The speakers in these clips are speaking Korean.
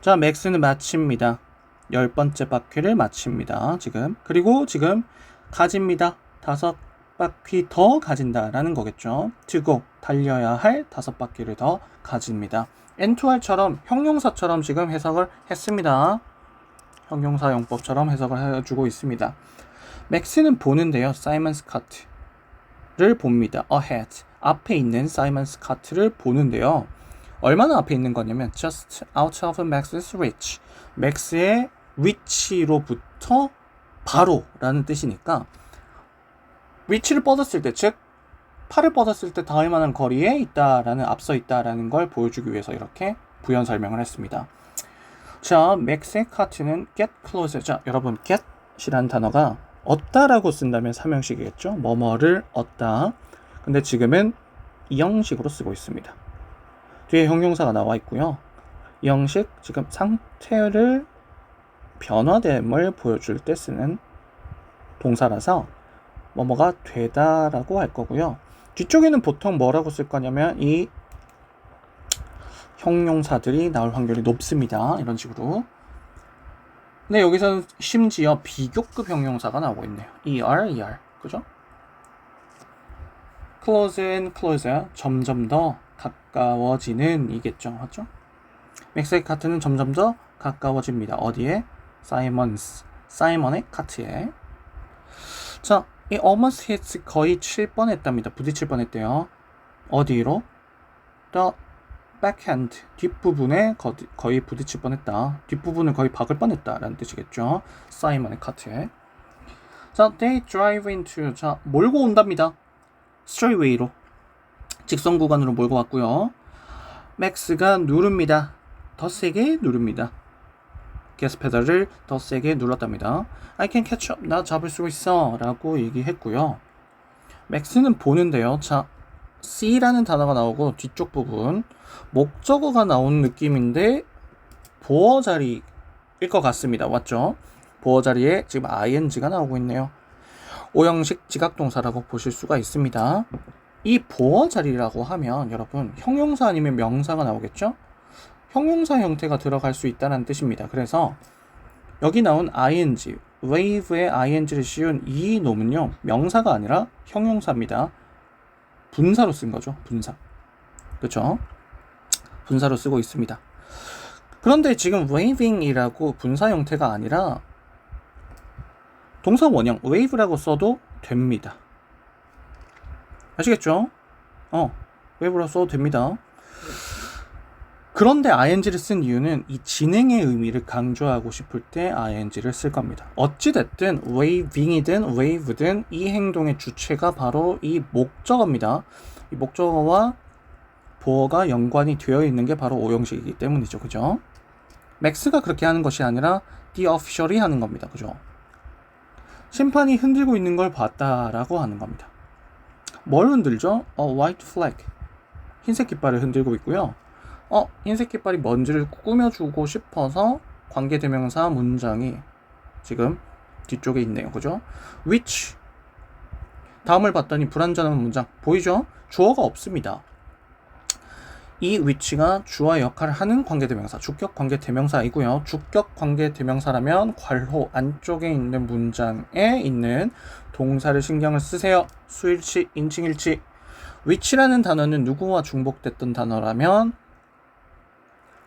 자, 맥스는 마칩니다. 10번째 바퀴를 마칩니다. 그리고 지금 가집니다. 5바퀴 더 가진다라는 거겠죠. to go, 달려야 할 5바퀴를 더 가집니다. N2R처럼 형용사처럼 지금 해석을 했습니다. 형용사 용법처럼 해석을 해주고 있습니다. 맥스는 보는데요. 사이먼 스카트를 봅니다. ahead, 앞에 있는 사이먼 스카트를 보는데요. 얼마나 앞에 있는 거냐면 just out of Max's reach, 맥스의 reach로부터 바로라는 뜻이니까 reach를 뻗었을 때, 즉 팔을 뻗었을 때 닿을 만한 거리에 있다라는, 앞서 있다라는 걸 보여주기 위해서 이렇게 부연 설명을 했습니다. 자, 맥스의 카트는 get closer. 자, 여러분 get이라는 단어가 얻다라고 쓴다면 삼형식이겠죠. 뭐뭐를 얻다. 근데 지금은 이 형식으로 쓰고 있습니다. 뒤에 형용사가 나와 있고요. 이 형식 지금 상태를 변화됨을 보여줄 때 쓰는 동사라서 뭐뭐가 되다라고 할 거고요. 뒤쪽에는 보통 뭐라고 쓸 거냐면 이 형용사들이 나올 확률이 높습니다. 이런 식으로. 근데 여기서는 심지어 비교급 형용사가 나오고 있네요. ER. 그죠? close and closer, 점점 더 가까워지는 이겠죠. 맞죠? 맥스의 카트는 점점 더 가까워집니다. 어디에? 사이먼의 카트에. 자, 이 almost hits 거의 칠 뻔했답니다. 부딪힐 뻔했대요. 어디로? The backhand, 뒷부분에 거의 부딪힐 뻔했다. 뒷부분을 거의 박을 뻔했다 라는 뜻이겠죠. 사이먼의 카트에. 자, they drive into, 자, 몰고 온답니다. straightway로, 직선 구간으로 몰고 왔고요. 맥스가 누릅니다. 더 세게 누릅니다. 가스 페달을 더 세게 눌렀답니다. I can catch up, 나 잡을 수 있어 라고 얘기했고요. 맥스는 보는데요. 자, C라는 단어가 나오고 뒤쪽 부분 목적어가 나온 느낌인데 보어 자리일 것 같습니다. 맞죠? 보어 자리에 지금 ing가 나오고 있네요. 오형식 지각동사라고 보실 수가 있습니다. 이 보어 자리라고 하면 여러분 형용사 아니면 명사가 나오겠죠? 형용사 형태가 들어갈 수 있다는 뜻입니다. 그래서 여기 나온 ing, wave에 ing를 씌운 이 놈은요, 명사가 아니라 형용사입니다. 분사로 쓴 거죠. 분사. 그렇죠? 분사로 쓰고 있습니다. 그런데 지금 waving이라고 분사 형태가 아니라 동사 원형 wave라고 써도 됩니다. 아시겠죠? wave라고 써도 됩니다. 그런데 ing를 쓴 이유는 이 진행의 의미를 강조하고 싶을 때 ing를 쓸 겁니다. 어찌됐든 waving이든 wave든 이 행동의 주체가 바로 이 목적어입니다. 이 목적어와 보어가 연관이 되어 있는 게 바로 오형식이기 때문이죠. 그죠? 맥스가 그렇게 하는 것이 아니라 the official이 하는 겁니다. 그죠? 심판이 흔들고 있는 걸 봤다라고 하는 겁니다. 뭘 흔들죠? white flag, 흰색 깃발을 흔들고 있고요. 흰색 깃발이 뭔지를 꾸며주고 싶어서 관계대명사 문장이 지금 뒤쪽에 있네요. 그죠? which, 다음을 봤더니 불완전한 문장 보이죠? 주어가 없습니다. 이 which가 주어의 역할을 하는 관계대명사, 주격 관계대명사이고요. 주격 관계대명사라면 괄호 안쪽에 있는 문장에 있는 동사를 신경을 쓰세요. 수일치, 인칭일치. which라는 단어는 누구와 중복됐던 단어라면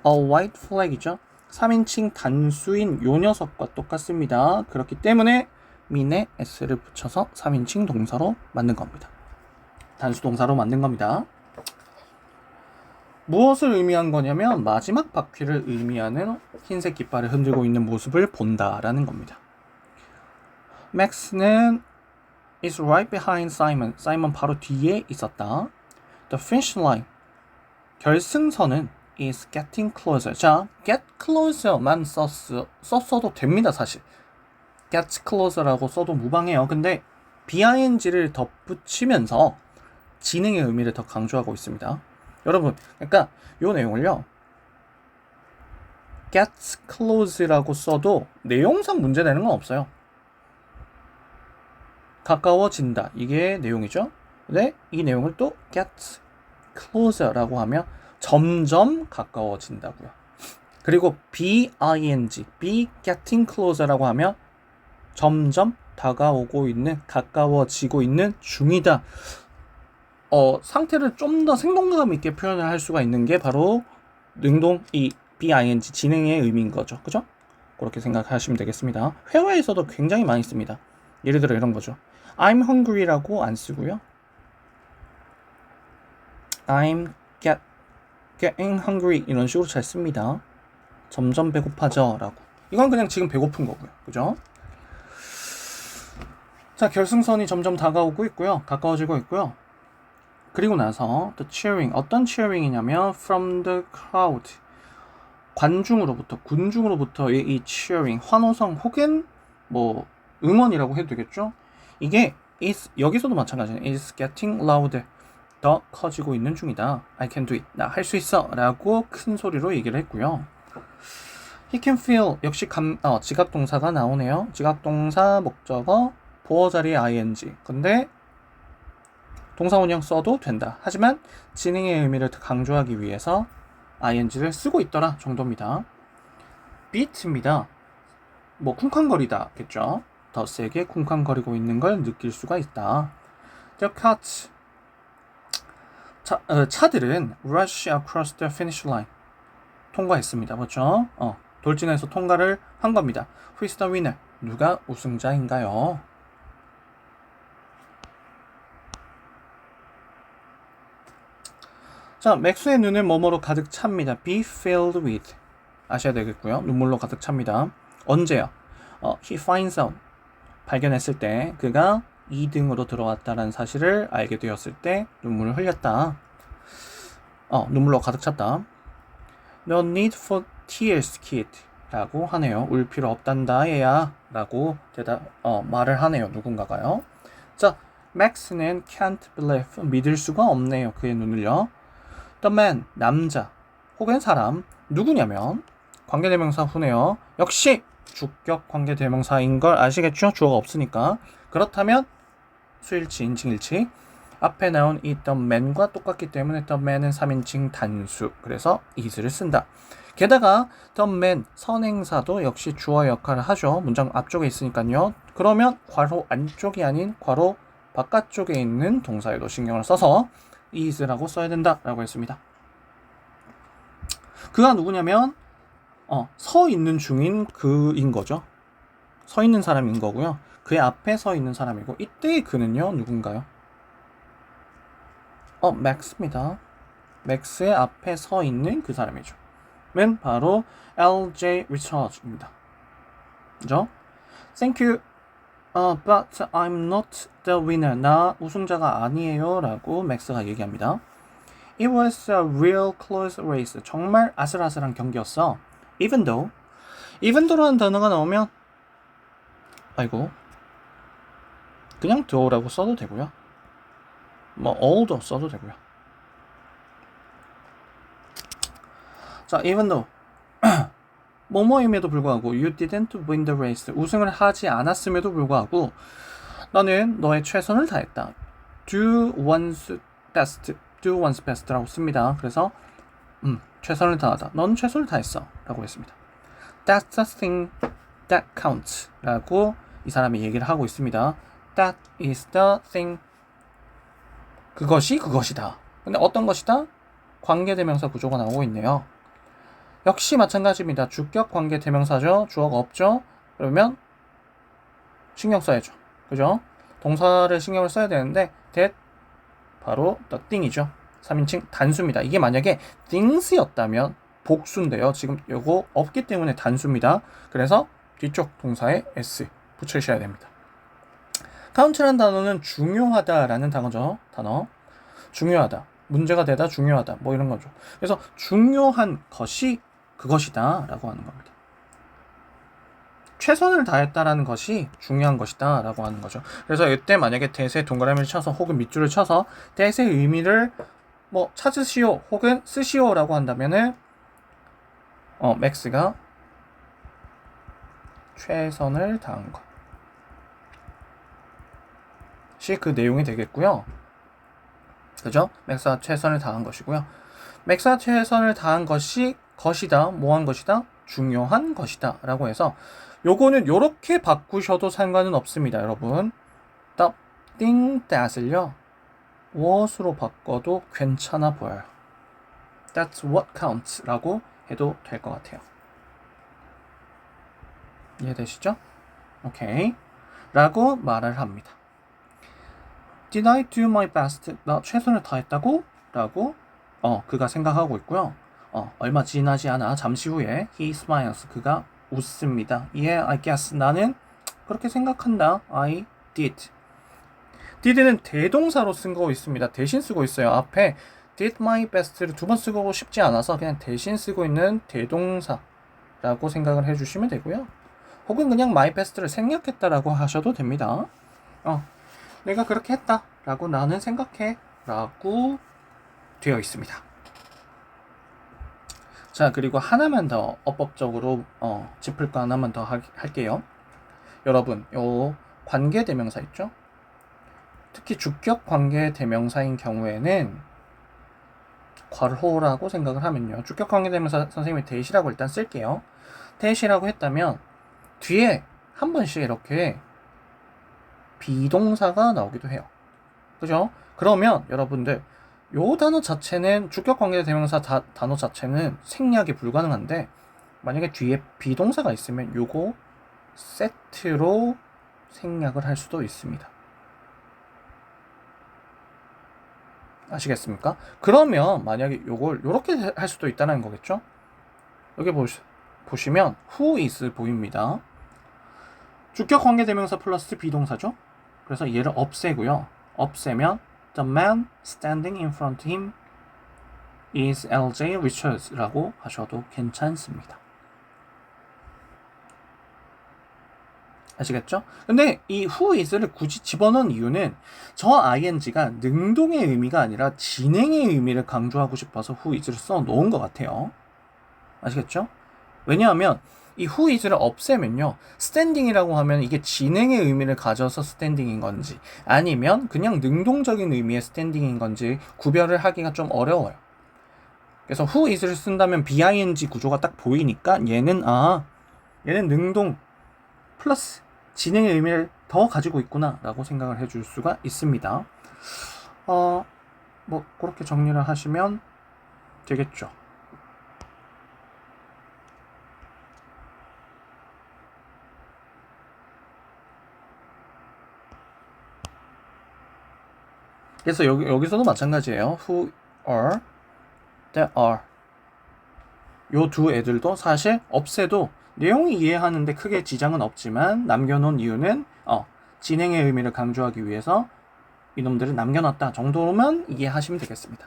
white flag이죠. 3인칭 단수인 요 녀석과 똑같습니다. 그렇기 때문에 민에 s를 붙여서 3인칭 동사로 만든 겁니다. 단수 동사로 만든 겁니다. 무엇을 의미한 거냐면 마지막 바퀴를 의미하는 흰색 깃발을 흔들고 있는 모습을 본다라는 겁니다. 맥스는 is right behind Simon. 사이먼 바로 뒤에 있었다. The finish line, 결승선은 is getting closer. 자, get closer만 썼어도 됩니다. 사실 get closer라고 써도 무방해요. 근데 bing를 덧붙이면서 진행의 의미를 더 강조하고 있습니다. 여러분, 그러니까 이 내용을요, gets close라고 써도 내용상 문제되는 건 없어요. 가까워진다, 이게 내용이죠. 근데 이 내용을 또 gets closer라고 하면 점점 가까워진다고요. 그리고 be getting closer라고 하면 점점 다가오고 있는, 가까워지고 있는 중이다. 상태를 좀 더 생동감 있게 표현을 할 수가 있는 게 바로 이 be 진행의 의미인 거죠. 그죠? 그렇게 생각하시면 되겠습니다. 회화에서도 굉장히 많이 씁니다. 예를 들어 이런 거죠. I'm hungry라고 안 쓰고요. I'm getting hungry 이런 식으로 잘 씁니다. 점점 배고파져 라고. 이건 그냥 지금 배고픈 거고요. 그죠? 자, 결승선이 점점 다가오고 있고요. 가까워지고 있고요. 그리고 나서 the cheering. 어떤 cheering이냐면 from the crowd. 관중으로부터, 군중으로부터 이 cheering, 환호성 혹은 뭐 응원이라고 해도 되겠죠? 이게 여기서도 마찬가지예요. It's getting louder. 더 커지고 있는 중이다. I can do it. 나 할 수 있어. 라고 큰 소리로 얘기를 했고요. He can feel. 역시 지각동사가 나오네요. 지각동사, 목적어, 보어 자리에 ing. 근데 동사원형 써도 된다. 하지만 진행의 의미를 더 강조하기 위해서 ing를 쓰고 있더라 정도입니다. beat입니다. 뭐 쿵쾅거리다겠죠. 더 세게 쿵쾅거리고 있는 걸 느낄 수가 있다. The cars. 차들은 rush across the finish line. 통과했습니다. 그렇죠? 돌진해서 통과를 한 겁니다. Who is the winner? 누가 우승자인가요? 자, 맥스의 눈은 뭐뭐로 가득 찹니다. be filled with. 아셔야 되겠고요. 눈물로 가득 찹니다. 언제요? he finds out. 발견했을 때, 그가 2등으로 들어왔다는 사실을 알게 되었을 때 눈물을 흘렸다. 눈물로 가득 찼다. No need for tears, kid. 라고 하네요. 울 필요 없단다, 얘야. 라고 말을 하네요. 누군가가요. 자, 맥스는 can't believe. 믿을 수가 없네요. 그의 눈을요. The man, 남자 혹은 사람. 누구냐면 관계대명사 후네요. 역시 주격 관계대명사인 걸 아시겠죠? 주어가 없으니까. 그렇다면 수일치, 인칭일치. 앞에 나온 이 the man과 똑같기 때문에 the man은 3인칭 단수. 그래서 is를 쓴다. 게다가 the man, 선행사도 역시 주어 역할을 하죠. 문장 앞쪽에 있으니까요. 그러면 괄호 안쪽이 아닌 괄호 바깥쪽에 있는 동사에도 신경을 써서 is라고 써야 된다라고 했습니다. 그가 누구냐면 서 있는 중인 그인 거죠. 서 있는 사람인 거고요. 그의 앞에 서 있는 사람이고 이때의 그는요 누군가요? 맥스입니다. 맥스의 앞에 서 있는 그 사람이죠. 는 바로 LJ Richards입니다. 그죠? Thank you. But I'm not the winner. 나 우승자가 아니에요. 라고 맥스가 얘기합니다. It was a real close race. 정말 아슬아슬한 경기였어. Even though라는 단어가 나오면 그냥 though라고 써도 되고요. all도 써도 되고요. 자, even though 뭐뭐임에도 불구하고 you didn't win the race. 우승을 하지 않았음에도 불구하고 너는 너의 최선을 다했다. do one's best라고 씁니다. 그래서 최선을 다하다. 넌 최선을 다했어 라고 했습니다. That's the thing that counts 라고 이 사람이 얘기를 하고 있습니다. That is the thing. 그것이 그것이다. 근데 어떤 것이다? 관계대명사 구조가 나오고 있네요. 역시 마찬가지입니다. 주격 관계대명사죠. 주어가 없죠. 그러면 신경 써야죠. 그죠? 동사를 신경을 써야 되는데 that 바로 the thing이죠. 3인칭 단수입니다. 이게 만약에 things였다면 복수인데요. 지금 요거 없기 때문에 단수입니다. 그래서 뒤쪽 동사에 s 붙이셔야 됩니다. count라는 단어는 중요하다라는 단어죠. 중요하다. 문제가 되다 중요하다. 뭐 이런 거죠. 그래서 중요한 것이 그것이다 라고 하는 겁니다. 최선을 다했다라는 것이 중요한 것이다 라고 하는 거죠. 그래서 이때 만약에 that에 동그라미를 쳐서 혹은 밑줄을 쳐서 that의 의미를 찾으시오 혹은 쓰시오 라고 한다면은 맥스가 최선을 다한 것이 그 내용이 되겠고요. 그죠? 맥스가 최선을 다한 것이고요. 맥스가 최선을 다한 것이 것이다, 뭐한 것이다, 중요한 것이다 라고 해서 요거는 요렇게 바꾸셔도 상관은 없습니다, 여러분. the thing that을요 what으로 바꿔도 괜찮아 보여요. That's what counts 라고 해도 될 것 같아요. 이해되시죠? 오케이 라고 말을 합니다. Did I do my best? 나 최선을 다했다고? 라고 그가 생각하고 있고요. 얼마 지나지 않아 잠시 후에 he smiles. 그가 웃습니다. Yeah, I guess. 나는 그렇게 생각한다. I did. did는 대동사로 쓴 거 있습니다. 대신 쓰고 있어요. 앞에 did my best를 두 번 쓰고 싶지 않아서 그냥 대신 쓰고 있는 대동사라고 생각을 해주시면 되고요. 혹은 그냥 my best를 생략했다라고 하셔도 됩니다. 내가 그렇게 했다 라고 나는 생각해 라고 되어 있습니다. 자, 그리고 하나만 더 어법적으로 짚을 거 하나만 더 할게요. 여러분, 요 관계대명사 있죠? 특히 주격 관계대명사인 경우에는 괄호라고 생각을 하면요. 주격 관계대명사 선생님이 대시라고 일단 쓸게요. 대시라고 했다면 뒤에 한 번씩 이렇게 비동사가 나오기도 해요. 그죠? 그러면 여러분들 요 단어 자체는 주격 관계대명사 단어 자체는 생략이 불가능한데 만약에 뒤에 비동사가 있으면 요거 세트로 생략을 할 수도 있습니다. 아시겠습니까? 그러면 만약에 요걸 요렇게 할 수도 있다는 거겠죠? 여기 보시면 who is 보입니다. 주격 관계대명사 플러스 비동사죠? 그래서 얘를 없애고요. 없애면 the man standing in front of him is LJ Richards 라고 하셔도 괜찮습니다. 아시겠죠? 근데 이 who is를 굳이 집어넣은 이유는 저 ing가 능동의 의미가 아니라 진행의 의미를 강조하고 싶어서 who is를 써놓은 것 같아요. 아시겠죠? 왜냐하면 이 who is를 없애면요, standing이라고 하면 이게 진행의 의미를 가져서 standing인 건지 아니면 그냥 능동적인 의미의 standing인 건지 구별을 하기가 좀 어려워요. 그래서 who is를 쓴다면 BING 구조가 딱 보이니까 얘는 능동 플러스 진행의 의미를 더 가지고 있구나 라고 생각을 해줄 수가 있습니다. 뭐 그렇게 정리를 하시면 되겠죠. 그래서 여기서도 마찬가지예요. who are, that are. 요 두 애들도 사실 없애도 내용이 이해하는데 크게 지장은 없지만 남겨놓은 이유는 진행의 의미를 강조하기 위해서 이놈들을 남겨놨다 정도로만 이해하시면 되겠습니다.